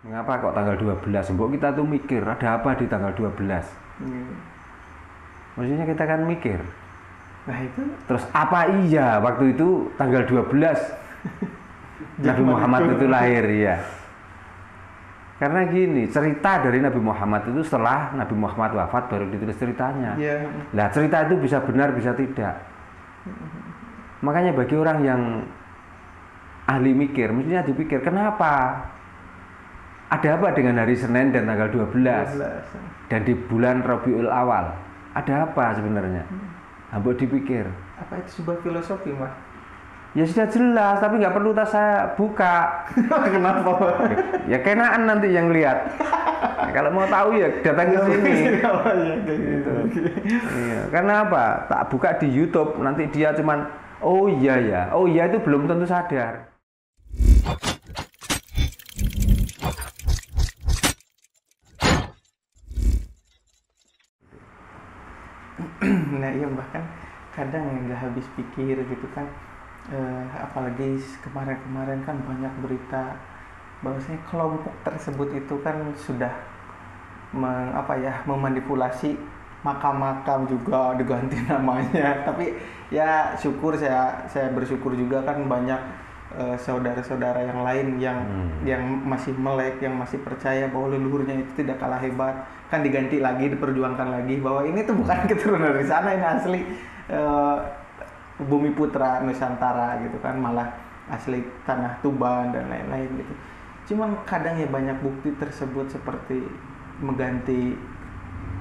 Mengapa kok tanggal 12? Mbok kita tuh mikir, ada apa di tanggal 12? Maksudnya kita kan mikir. Nah itu. Terus apa iya waktu itu tanggal 12 Nabi Muhammad itu lahir ya? Karena gini, cerita dari Nabi Muhammad itu setelah Nabi Muhammad wafat baru ditulis ceritanya. Yeah. Nah cerita itu bisa benar bisa tidak. Makanya bagi orang yang ahli mikir, mestinya dipikir kenapa? Ada apa dengan hari Senin dan tanggal 12 dan di bulan Rabiul Awal? Ada apa sebenarnya? Ambok dipikir. Apa itu sebuah filosofi, Mas? Ya sudah jelas, tapi nggak perlu saya buka. Kenapa? Ya kenaan nanti yang lihat. Ya, kalau mau tahu ya datang ke sini. Gitu. Iya. Karena apa? Tak buka di YouTube, nanti dia cuman oh iya ya, oh iya itu belum tentu sadar. Nah iya, bahkan kadang nggak habis pikir gitu kan. Apalagi kemarin-kemarin kan banyak berita bahwasanya kelompok tersebut itu kan sudah memanipulasi makam-makam juga diganti namanya. Tapi ya syukur saya bersyukur juga kan banyak saudara-saudara yang lain yang masih melek, yang masih percaya bahwa leluhurnya itu tidak kalah hebat, kan diganti lagi, diperjuangkan lagi bahwa ini tuh bukan keturunan dari sana, ini asli Bumi Putra Nusantara gitu kan, malah asli tanah Tuban dan lain-lain gitu. Cuman kadang ya banyak bukti tersebut seperti mengganti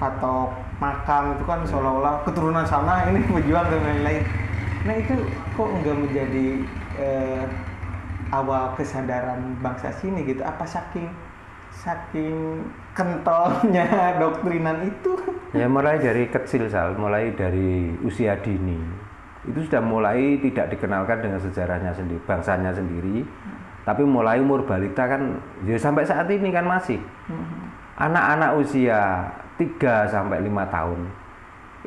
patok makam itu kan seolah-olah keturunan sana ini pejuang dan lain-lain. Nah itu kok nggak menjadi awal kesadaran bangsa sini gitu? Apa saking kentalnya doktrinan itu? Ya mulai dari kecil mulai dari usia dini. Itu sudah mulai tidak dikenalkan dengan sejarahnya sendiri, bangsanya sendiri. Tapi mulai umur balita kan, ya sampai saat ini kan masih. Anak-anak usia 3 sampai 5 tahun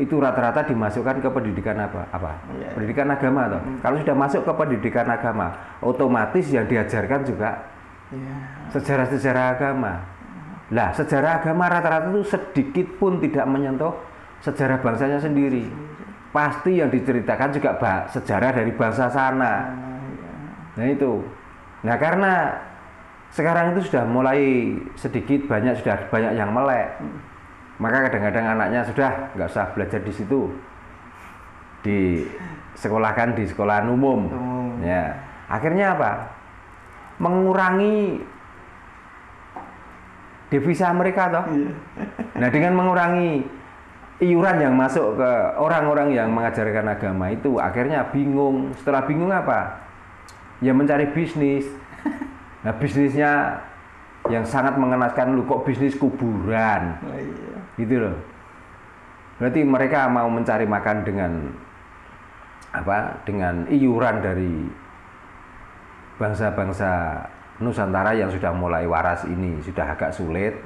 itu rata-rata dimasukkan ke pendidikan apa? Yeah. Pendidikan agama toh. Kalau sudah masuk ke pendidikan agama, otomatis yang diajarkan juga sejarah-sejarah agama. Lah, sejarah agama rata-rata itu sedikit pun tidak menyentuh sejarah bangsanya sendiri. Pasti yang diceritakan juga sejarah dari bangsa sana. Nah itu. Nah karena sekarang itu sudah mulai sudah banyak yang melek. Maka kadang-kadang anaknya sudah nggak usah belajar di situ, disekolahkan di sekolahan umum. Ya akhirnya apa? Mengurangi devisa mereka toh. Nah dengan mengurangi iuran yang masuk ke orang-orang yang mengajarkan agama itu, akhirnya bingung. Setelah bingung apa? Ya mencari bisnis. Nah bisnisnya yang sangat mengenaskan, lu kok bisnis kuburan? Gitu loh. Berarti mereka mau mencari makan dengan apa? Dengan iuran dari bangsa-bangsa Nusantara yang sudah mulai waras ini, sudah agak sulit.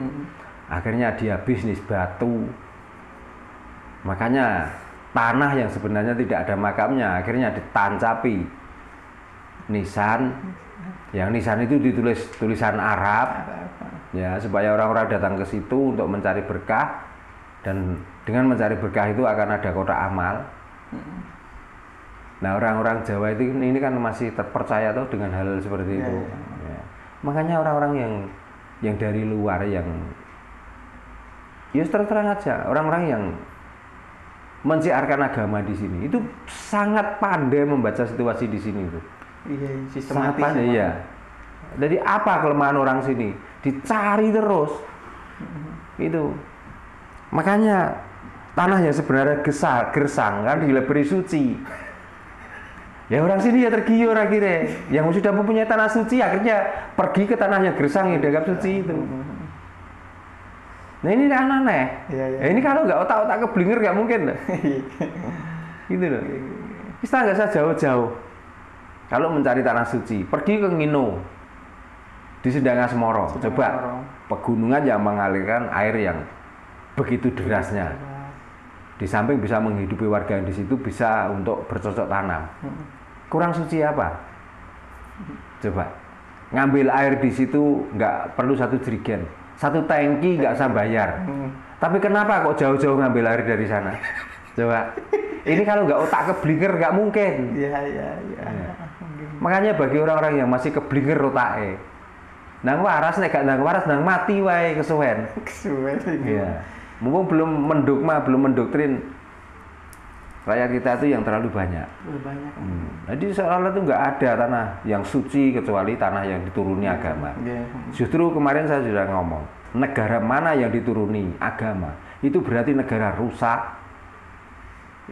Akhirnya dia bisnis batu. Makanya tanah yang sebenarnya tidak ada makamnya akhirnya ditancapi nisan. Yang nisan itu ditulis tulisan Arab ya, supaya orang-orang datang ke situ untuk mencari berkah, dan dengan mencari berkah itu akan ada kotak amal. Nah orang-orang Jawa itu ini kan masih terpercaya tuh dengan hal seperti itu. Ya. Makanya orang-orang yang dari luar yang ya terang aja, orang-orang yang menciarkan agama di sini itu sangat pandai membaca situasi di sini itu. Iya, sangat pandai ya. Jadi apa kelemahan orang sini? Dicari terus. Itu. Makanya tanah yang sebenarnya gersang kan dilebari suci. Ya orang sini ya tergiur akhirnya. Yang sudah mempunyai tanah suci akhirnya pergi ke tanah yang gersang yang dianggap suci itu. Nah ini aneh. Ya, ini kalau nggak otak-otak keblinger nggak mungkin. Gitu loh. Kita nggak usah jauh-jauh. Kalau mencari tanah suci, pergi ke Ngino di Sedangasmoro. Coba pegunungan yang mengalirkan air yang begitu derasnya. Di samping bisa menghidupi warga yang di situ, bisa untuk bercocok tanam. Kurang suci apa? Coba. ngambil air di situ nggak perlu 1 jerigen, 1 tangki nggak usah bayar. Tapi kenapa kok jauh-jauh ngambil air dari sana? Coba, ini kalau nggak otak keblinger nggak mungkin. Iya. Makanya bagi orang-orang yang masih keblinger otaknya, nang waras nek gak nang waras nang mati wae kesuwen. Kesuwen. Iya. Mumpung belum mendoktrin rakyat kita itu yang terlalu banyak. Banyak. Jadi seolah-olah itu nggak ada tanah yang suci kecuali tanah yang dituruni agama. Justru kemarin saya sudah ngomong, negara mana yang dituruni agama itu berarti negara rusak.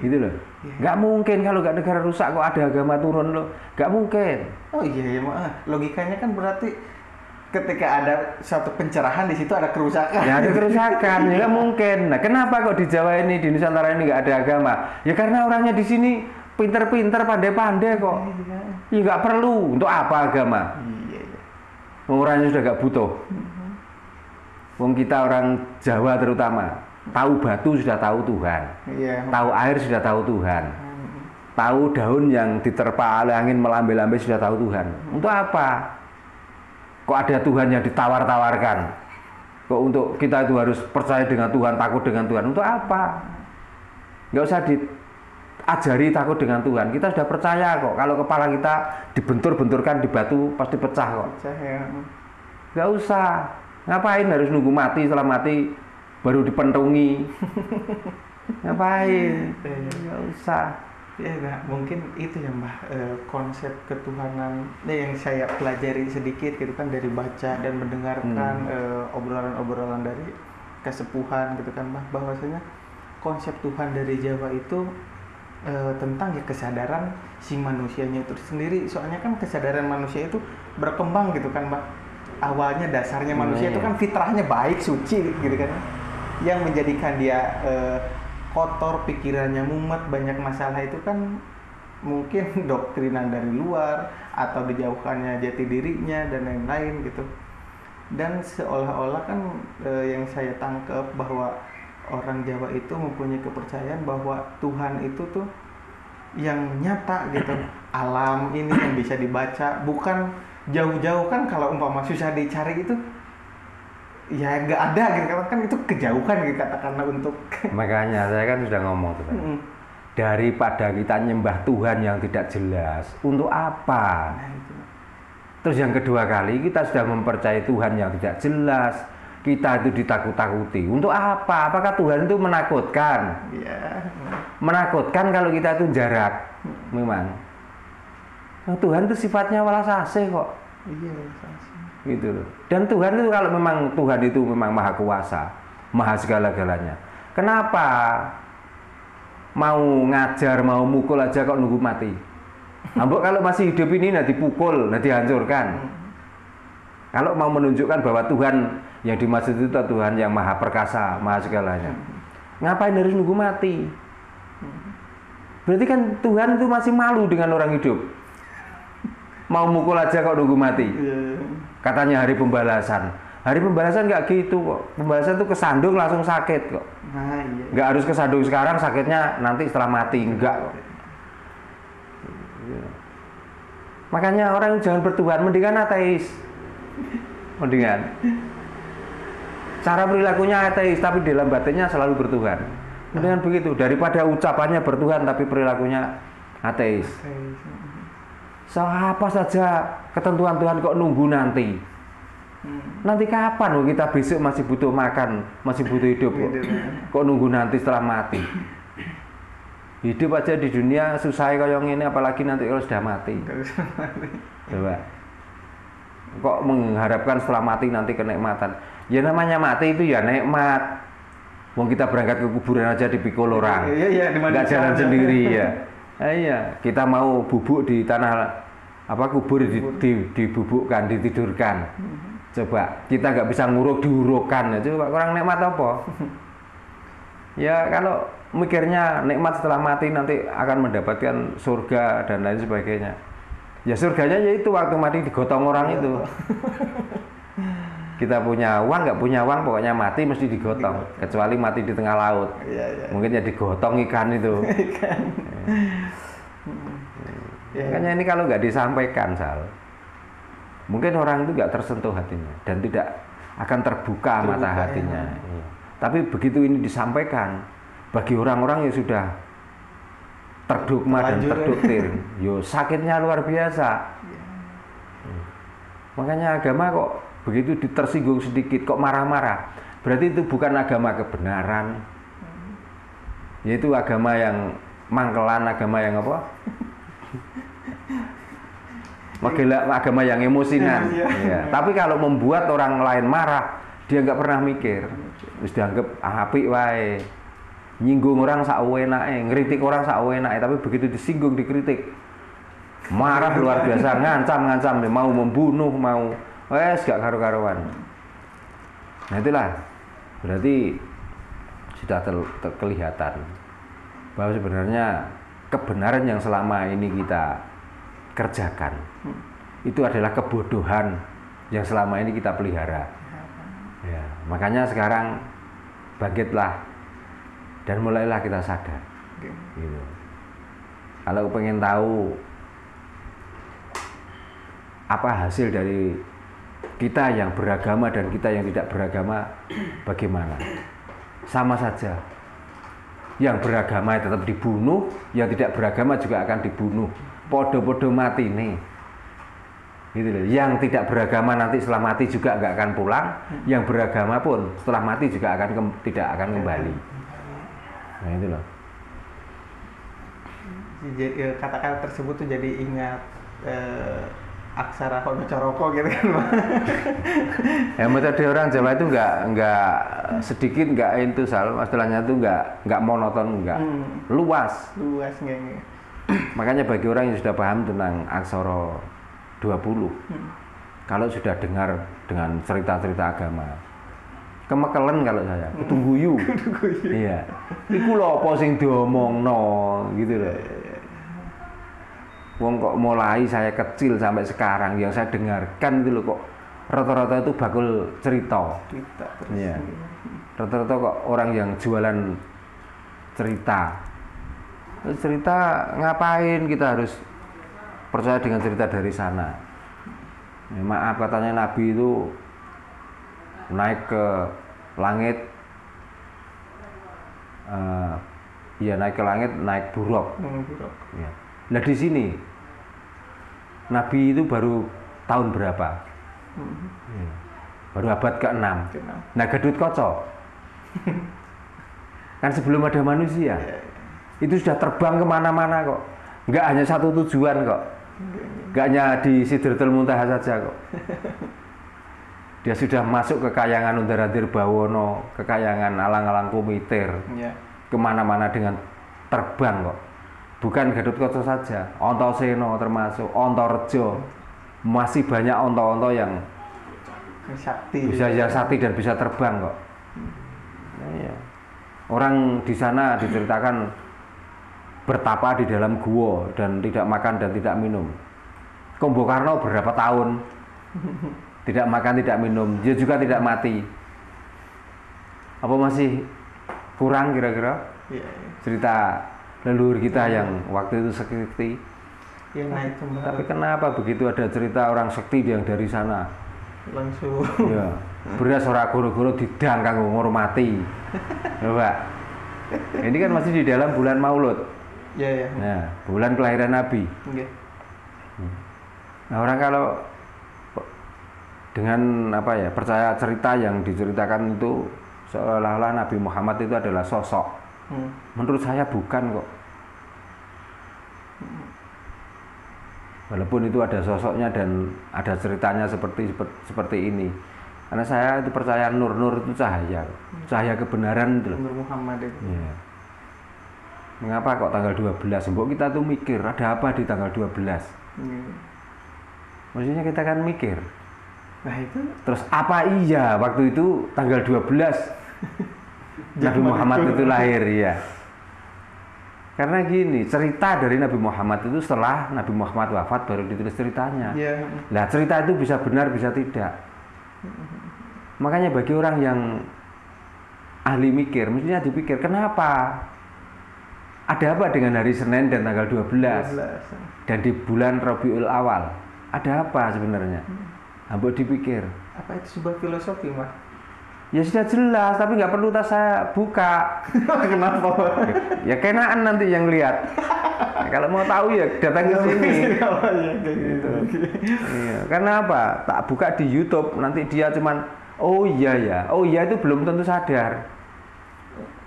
Gitu loh. Nggak mungkin kalau nggak negara rusak kok ada agama turun loh. Nggak mungkin. Oh iya, logikanya kan berarti ketika ada suatu pencerahan di situ ada kerusakan. Ya ada kerusakan, ya mungkin. Nah kenapa kok di Jawa ini, di Nusantara ini nggak ada agama? Ya karena orangnya di sini pinter-pinter, pandai-pandai kok. Ya nggak perlu. Untuk apa agama? Iya. Orangnya sudah nggak butuh. Wong kita orang Jawa terutama, tahu batu sudah tahu Tuhan. Iya. Tahu air sudah tahu Tuhan. Tahu daun yang diterpa oleh angin melambai-lambai sudah tahu Tuhan. Untuk apa? Kok ada Tuhan yang ditawar-tawarkan? Kok untuk kita itu harus percaya dengan Tuhan, takut dengan Tuhan? Untuk apa? Nggak usah diajari takut dengan Tuhan. Kita sudah percaya kok. Kalau kepala kita dibentur-benturkan di batu pasti pecah kok. Nggak usah. Ngapain harus nunggu mati, setelah mati baru dipentungi? Ngapain? Nggak usah. Ya, mungkin itu ya Mbah, konsep ketuhanan yang saya pelajari sedikit gitu kan dari baca dan mendengarkan obrolan-obrolan dari kesepuhan gitu kan Mbah, bahwasanya konsep Tuhan dari Jawa itu tentang ya kesadaran si manusianya itu sendiri. Soalnya kan kesadaran manusia itu berkembang gitu kan Mbah. Awalnya dasarnya manusia itu kan fitrahnya baik, suci gitu kan. Yang menjadikan dia kotor, pikirannya mumet, banyak masalah itu kan mungkin doktrinan dari luar atau dijauhkannya jati dirinya dan lain-lain gitu. Dan seolah-olah kan yang saya tangkap bahwa orang Jawa itu mempunyai kepercayaan bahwa Tuhan itu tuh yang nyata gitu. Alam ini yang bisa dibaca, bukan jauh-jauh kan. Kalau umpama susah dicari itu ya nggak ada gitu kan, itu kejauhan gitu katakanlah untuk. Makanya saya kan sudah ngomong tuh, daripada kita nyembah Tuhan yang tidak jelas, untuk apa? Terus yang kedua kali kita sudah mempercayai Tuhan yang tidak jelas, kita itu ditakut-takuti. Untuk apa? Apakah Tuhan itu menakutkan? Iya. Menakutkan kalau kita itu jarak, memang. Nah, Tuhan itu sifatnya welas asih kok. Iya, welas asih. Gitu loh. Dan Tuhan itu kalau memang Tuhan itu memang maha kuasa, maha segala-galanya, kenapa mau ngajar, mau mukul aja kok nunggu mati? Ambok kalau masih hidup ini nanti dipukul, nanti dihancurkan. Kalau mau menunjukkan bahwa Tuhan yang dimaksud itu Tuhan yang maha perkasa, maha segalanya, ngapain harus nunggu mati? Berarti kan Tuhan itu masih malu dengan orang hidup. Mau mukul aja kok nunggu mati. Katanya hari pembalasan. Hari pembalasan nggak gitu kok. Pembalasan itu kesandung langsung sakit kok. Nah, iya. Nggak harus kesandung sekarang, sakitnya nanti setelah mati. Enggak. Makanya orang jangan bertuhan, mendingan ateis. Mendingan. Cara perilakunya ateis, tapi dalam batinnya selalu bertuhan. Mendingan begitu, daripada ucapannya bertuhan tapi perilakunya ateis. So, apa saja ketentuan Tuhan kok nunggu nanti? Nanti kapan loh kita besok masih butuh makan, masih butuh hidup kok? Kok nunggu nanti setelah mati? Hidup aja di dunia susah kayak ini, apalagi nanti kalau sudah mati. Coba. Kok mengharapkan setelah mati nanti kenikmatan? Ya namanya mati itu ya nikmat. Wong kita berangkat ke kuburan aja dipikul orang. Iya, nggak jalan sendiri ya. Iya, kita mau bubuk di tanah kubur dibubukkan, ditidurkan. Coba kita nggak bisa nguruk, diurukkan. Coba kurang nikmat apa? Ya kalau mikirnya nikmat setelah mati nanti akan mendapatkan surga dan lain sebagainya. Ya surganya yaitu waktu mati digotong orang itu. Kita punya uang, nggak punya uang, pokoknya mati mesti digotong. Kecuali mati di tengah laut. Mungkin ya digotong ikan itu. Makanya ini kalau nggak disampaikan, Sal, Mungkin orang itu nggak tersentuh hatinya dan tidak akan terbuka mata hatinya. Iya. Tapi begitu ini disampaikan bagi orang-orang yang sudah terdogma dan terdoktrin, yo sakitnya luar biasa. Makanya agama kok begitu tersinggung sedikit kok marah-marah. Berarti itu bukan agama kebenaran. Yaitu agama yang mangkelan, agama yang apa? Agama yang emosinan. Ya. Tapi kalau membuat orang lain marah, dia nggak pernah mikir. Terus dianggap apik wae. Nyinggung orang sak enae, ngritik orang sak enae, tapi begitu disinggung, dikritik, marah luar biasa, ngancam, mau membunuh, mau wes gak karu-karuan. Nah itulah berarti sudah kelihatan bahwa sebenarnya kebenaran yang selama ini kita kerjakan itu adalah kebodohan yang selama ini kita pelihara. Ya, makanya sekarang bangkitlah dan mulailah kita sadar. Gitu. Kalau pengen tahu apa hasil dari kita yang beragama dan kita yang tidak beragama, bagaimana? Sama saja. Yang beragama tetap dibunuh, yang tidak beragama juga akan dibunuh. Podo-podo mati nih. Gitu loh. Yang tidak beragama nanti setelah mati juga nggak akan pulang, yang beragama pun setelah mati juga tidak akan kembali. Nah itu loh. Kata-kata tersebut tuh jadi ingat aksara Hono Coroko gitu kan, Pak. Ya metode orang Jawa itu nggak sedikit nggak itu istilahnya itu nggak monoton, nggak luas nggak. Makanya bagi orang yang sudah paham tentang aksara 20, kalau sudah dengar dengan cerita-cerita agama, kemekelen kalau saya, ketungguyu. Iya. Iku lho apa sing diomongno gitu loh. Wong kok mulai saya kecil sampai sekarang yang saya dengarkan itu loh kok rata-rata itu bakul cerita. Iya. Rata-rata kok orang yang jualan cerita. Cerita ngapain kita harus percaya dengan cerita dari sana? Ya, maaf katanya Nabi itu naik ke langit, naik ke langit naik buruk. Ya. Nah di sini Nabi itu baru tahun berapa? Ya. Baru abad ke-6. Nah Gadut Kaca kan sebelum ada manusia itu sudah terbang kemana-mana kok. Nggak hanya satu tujuan kok. Nggak hanya di Sidratul Muntaha saja kok. Dia sudah masuk ke kayangan Undaradir Bawono, ke kayangan Alang-alang Kumitir, kemana-mana dengan terbang kok. Bukan Gadut Kaca saja, Antasena termasuk, Antareja, masih banyak onto-onto yang bisa sakti dan bisa terbang kok. Ya. Orang di sana diceritakan bertapa di dalam gua dan tidak makan dan tidak minum. Kumbakarna berapa tahun tidak makan tidak minum, dia juga tidak mati. Apa masih kurang kira-kira cerita leluhur kita yang waktu itu sekti? Ya, naik tapi kenapa begitu ada cerita orang sekti yang dari sana langsung ya beras ora goro-goro didang kanggo ngurmati. Coba. Ini kan masih di dalam bulan Maulud. Ya. Nah, bulan kelahiran Nabi. Nah, orang kalau dengan percaya cerita yang diceritakan itu seolah-olah Nabi Muhammad itu adalah sosok. Menurut saya bukan kok. Walaupun itu ada sosoknya dan ada ceritanya seperti ini. Karena saya itu percaya nur itu cahaya kebenaran itu. Nur Muhammad itu. Ya. Mengapa kok tanggal 12? Mbok kita tuh mikir ada apa di tanggal 12? Maksudnya kita kan mikir. Nah itu. Terus apa iya waktu itu tanggal 12 Nabi Muhammad itu lahir ya? Karena gini, cerita dari Nabi Muhammad itu setelah Nabi Muhammad wafat baru ditulis ceritanya. Nah cerita itu bisa benar bisa tidak. Makanya bagi orang yang ahli mikir, mestinya dipikir kenapa? Ada apa dengan hari Senin dan tanggal 12? Dan di bulan Rabiul Awal ada apa sebenarnya? Ambok dipikir. Apa itu sebuah filosofi, Mas? Ya sudah jelas, tapi nggak perlu tas saya buka. Kenapa? Ya kenaan nanti yang lihat. Nah, kalau mau tahu ya datang ke sini. Gitu. Iya. Karena apa? Tak buka di YouTube, nanti dia cuman oh iya ya, oh iya itu belum tentu sadar.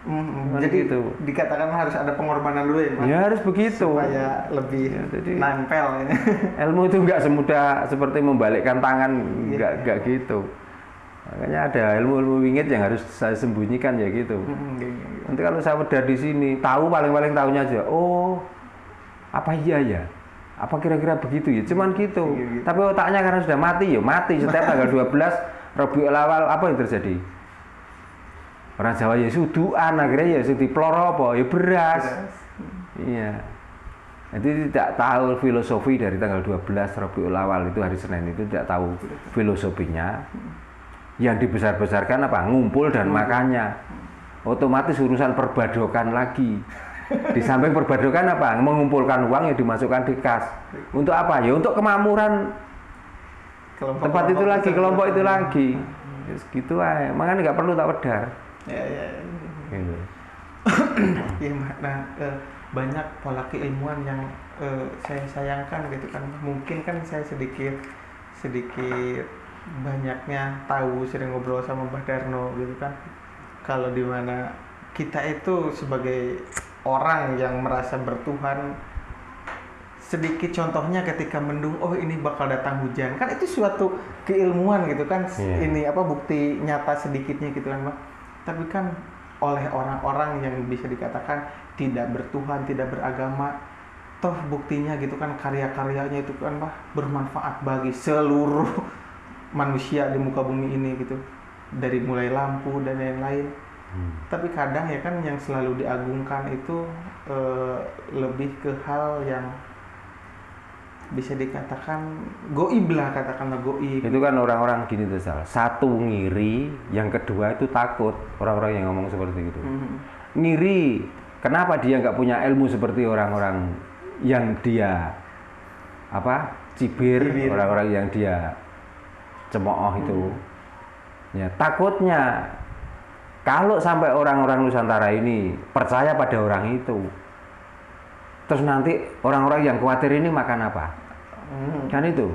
Jadi gitu. dikatakan harus ada pengorbanan dulu ya, Mas? Ya harus begitu. Supaya lebih nempel ya. Ilmu itu nggak semudah seperti membalikkan tangan, nggak gitu. Makanya ada ilmu-ilmu wingit yang harus saya sembunyikan ya gitu. Nanti kalau saya udah di sini, tahu paling-paling tahunya aja. Oh, apa iya ya? Apa kira-kira begitu ya? Cuman gitu. Tapi otaknya karena sudah mati ya mati. Setiap tanggal 12 Rabiul Awal apa yang terjadi? Orang Jawa ya suduan, akhirnya ya sing diploro apa? Ya beras. Iya. Jadi tidak tahu filosofi dari tanggal 12 Rabiul Awal itu hari Senin itu tidak tahu filosofinya. Yang dibesar-besarkan apa? Ngumpul dan makannya. Otomatis urusan perbadokan lagi. Di samping perbadokan apa? Mengumpulkan uang yang dimasukkan di kas. Untuk apa? Ya untuk kemakmuran tempat itu lagi, kelompok itu lagi. Gitu aja. Makanya nggak perlu tak pedar. Ya. Gitu. Iya, nah banyak pola keilmuan yang saya sayangkan gitu kan. Mungkin kan saya sedikit banyaknya tahu, sering ngobrol sama Mbah Darno gitu kan. Kalau dimana kita itu sebagai orang yang merasa bertuhan, sedikit contohnya ketika mendung, oh ini bakal datang hujan, kan itu suatu keilmuan gitu kan. Ini apa bukti nyata sedikitnya gitu kan, Mbak. Tapi kan oleh orang-orang yang bisa dikatakan tidak bertuhan, tidak beragama, toh buktinya gitu kan karya-karyanya itu kan Mbak bermanfaat bagi seluruh manusia di muka bumi ini gitu, dari mulai lampu dan lain-lain. Tapi kadang ya kan yang selalu diagungkan itu lebih ke hal yang bisa dikatakan goib lah, katakanlah goib. Itu kan orang-orang gini tuh salah. Satu ngiri, yang kedua itu takut. Orang-orang yang ngomong seperti itu. Ngiri, kenapa dia nggak punya ilmu seperti orang-orang yang dia cibir. Orang-orang yang dia cemooh itu. Ya, takutnya kalau sampai orang-orang Nusantara ini percaya pada orang itu, terus nanti orang-orang yang khawatir ini makan apa? Kan itu.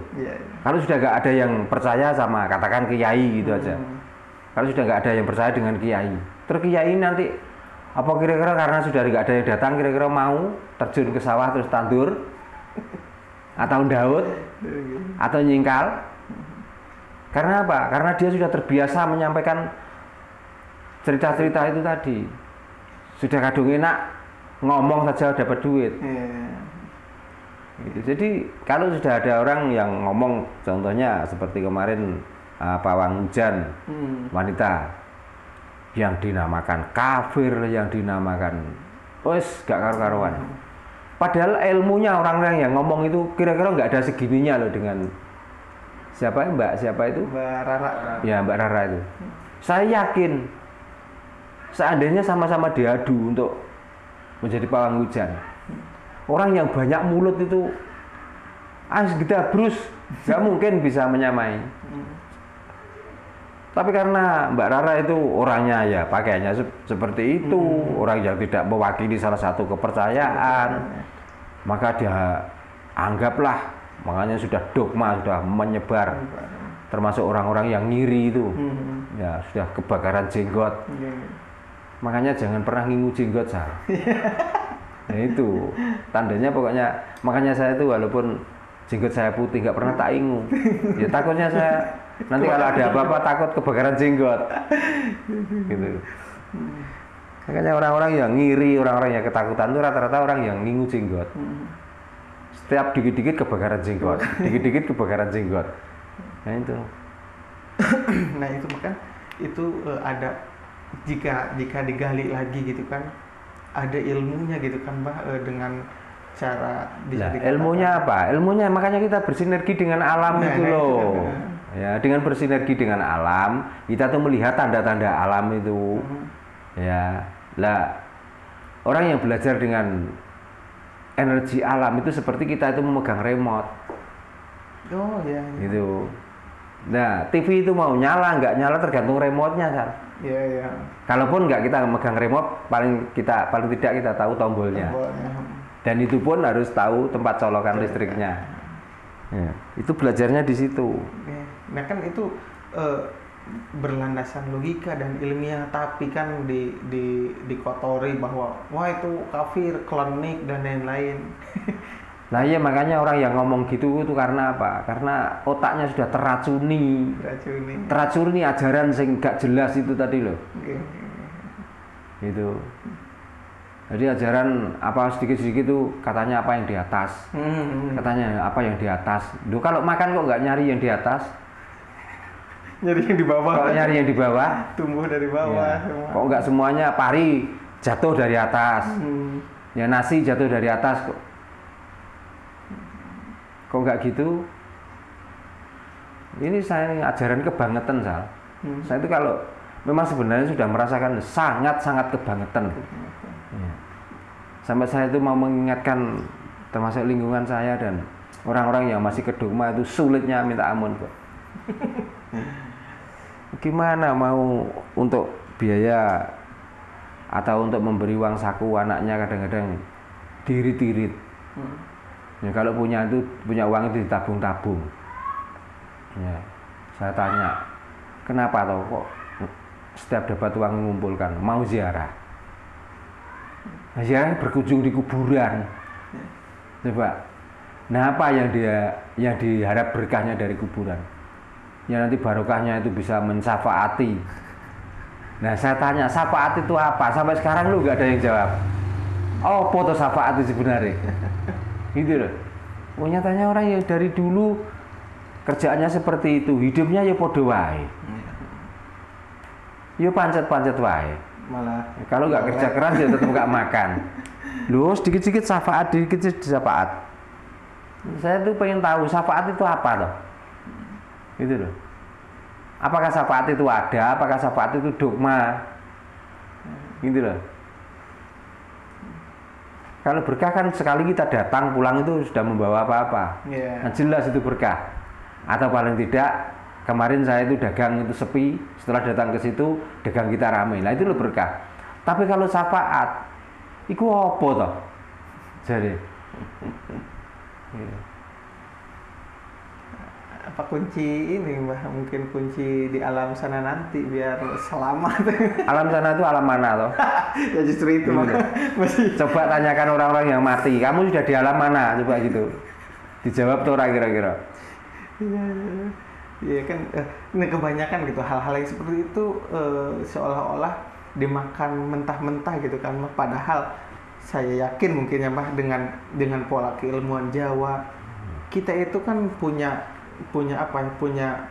Kalau sudah nggak ada yang percaya sama katakan kiai gitu aja. Kalau sudah nggak ada yang percaya dengan kiai, terus kiai nanti apa kira-kira karena sudah nggak ada yang datang, kira-kira mau terjun ke sawah terus tandur atau daud atau nyingkal? Karena apa? Karena dia sudah terbiasa menyampaikan cerita-cerita itu tadi. Sudah kadung enak ngomong saja dapat duit. Gitu. Jadi kalau sudah ada orang yang ngomong, contohnya seperti kemarin pawang hujan wanita yang dinamakan kafir, yang dinamakan gak karu-karuan. Padahal ilmunya orang-orang yang ngomong itu kira-kira nggak ada segininya loh dengan siapa itu? Mbak Rara. Ya Mbak Rara itu. Saya yakin seandainya sama-sama diadu untuk menjadi pawang hujan, orang yang banyak mulut itu gedabrus, nggak mungkin bisa menyamai. Tapi karena Mbak Rara itu orangnya ya pakaiannya seperti itu, orang yang tidak mewakili salah satu kepercayaan, maka dia anggaplah, makanya sudah dogma, sudah menyebar, termasuk orang-orang yang ngiri itu, ya sudah kebakaran jenggot. Makanya jangan pernah ngingu jenggot saya. Nah itu tandanya pokoknya. Makanya saya itu walaupun jenggot saya putih nggak pernah tak ingu. Ya takutnya saya nanti kalau ada apa-apa takut kebakaran jenggot. Gitu. Makanya orang-orang yang ngiri, orang-orang yang ketakutan itu rata-rata orang yang ngingu jenggot. Setiap dikit-dikit kebakaran jenggot, dikit-dikit kebakaran jenggot. Nah itu. Nah itu kan itu ada. Jika digali lagi gitu kan ada ilmunya gitu kan Mbak, dengan cara bisa ilmunya apa? Ilmunya makanya kita bersinergi dengan alam itu loh. Ya, dengan bersinergi dengan alam kita tuh melihat tanda-tanda alam itu. Ya, lah orang yang belajar dengan energi alam itu seperti kita itu memegang remote. Oh ya. Gitu. Nah, TV itu mau nyala nggak nyala tergantung remote-nya, Sal. Iya, iya. Kalaupun nggak kita megang remote, paling tidak kita tahu tombolnya. Dan itu pun harus tahu tempat colokan listriknya. Ya, itu belajarnya di situ. Nah kan itu berlandasan logika dan ilmiah, tapi kan dikotori bahwa wah itu kafir, klinik dan lain-lain. Nah iya, makanya orang yang ngomong gitu itu karena apa? Karena otaknya sudah teracuni ajaran sing gak jelas itu tadi loh. Gitu. Jadi ajaran apa sedikit-sedikit itu katanya apa yang di atas. Katanya apa yang di atas. Loh, kalau makan kok nggak nyari yang di atas? Nyari yang di bawah. Kalau nyari yang di bawah, tumbuh dari bawah. Ya. Kok nggak semuanya pari jatuh dari atas. Ya nasi jatuh dari atas kok. Kok nggak gitu? Ini saya ajaran kebangetan, Sal. Saya itu kalau memang sebenarnya sudah merasakan sangat-sangat kebangetan. Ya. Sampai saya itu mau mengingatkan termasuk lingkungan saya dan orang-orang yang masih ke dogma itu sulitnya minta ampun, kok. Gimana mau untuk biaya atau untuk memberi uang saku anaknya kadang-kadang dirit-irit. Ya, kalau punya uang itu ditabung-tabung. Ya, saya tanya, kenapa toh kok setiap dapat uang mengumpulkan mau ziarah? Nah, ziarah berkunjung di kuburan. Coba. Nah, apa yang diharap berkahnya dari kuburan? Ya nanti barokahnya itu bisa mensyafaati. Nah, saya tanya, syafaat itu apa? Sampai sekarang lu nggak ada yang jawab. Oh, foto syafaat itu sebenarnya. Gitu loh. Oh, nyatanya orang yang dari dulu kerjaannya seperti itu, hidupnya ya podo wae. Ya pancet-pancet wae. Malah kalau nggak kerja keras ya tetap nggak makan. Loh, sedikit-sedikit syafaat, sedikit-sedikit syafaat. Saya tuh pengen tahu syafaat itu apa loh. Gitu loh. Apakah syafaat itu ada? Apakah syafaat itu dogma? Gitu loh. Kalau berkah kan sekali kita datang pulang itu sudah membawa apa-apa. Nah, jelas itu berkah. Atau paling tidak kemarin saya itu dagang itu sepi, setelah datang ke situ dagang kita ramai. Nah itu loh berkah. Tapi kalau syafaat, itu apa toh? Jadi apa kunci ini, Mbah? Mungkin kunci di alam sana nanti biar selamat. Alam sana itu alam mana toh? Ya justru itu masih. Coba tanyakan orang-orang yang mati, kamu sudah di alam mana? Coba gitu. Dijawab tuh orang kira-kira. Iya kan, ini kebanyakan gitu hal-hal yang seperti itu seolah-olah dimakan mentah-mentah gitu kan. Padahal saya yakin mungkin ya, Mbah, dengan pola keilmuan Jawa, kita itu kan punya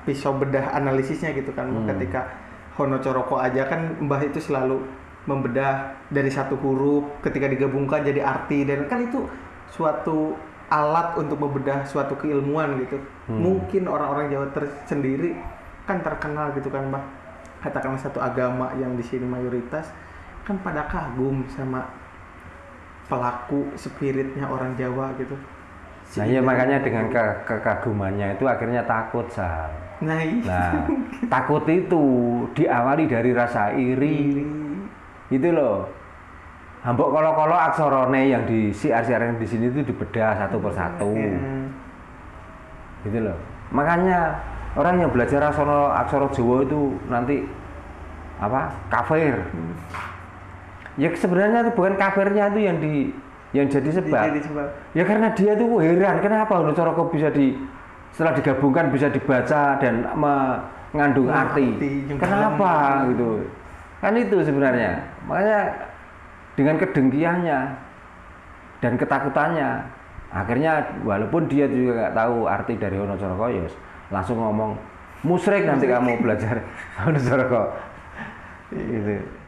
pisau bedah analisisnya gitu kan. Ketika Hono Coroko aja kan Mbah itu selalu membedah dari satu huruf, ketika digabungkan jadi arti, dan kan itu suatu alat untuk membedah suatu keilmuan gitu. Mungkin orang-orang Jawa sendiri kan terkenal gitu kan, Mbah, katakanlah satu agama yang di sini mayoritas kan pada kagum sama pelaku spiritnya orang Jawa gitu. Nah iya, makanya dengan kekagumannya itu akhirnya takut, Sal. Nah takut itu diawali dari rasa iri. Gitu loh. Hambok kolo-kolo aksorone yang di siar-siaran di sini itu dibedah satu persatu. Gitu loh. Makanya orang yang belajar aksara Jawa itu nanti apa? Kafir. Ya sebenarnya itu bukan kafirnya itu yang jadi sebab. Ya karena dia tuh heran kenapa Hono Coroko bisa setelah digabungkan bisa dibaca dan mengandung arti. Kenapa gitu? Kan itu sebenarnya. Makanya dengan kedengkiannya dan ketakutannya, akhirnya walaupun dia juga nggak tahu arti dari Hono Coroko, ya langsung ngomong musyrik nanti kamu belajar Hono Coroko. Gitu.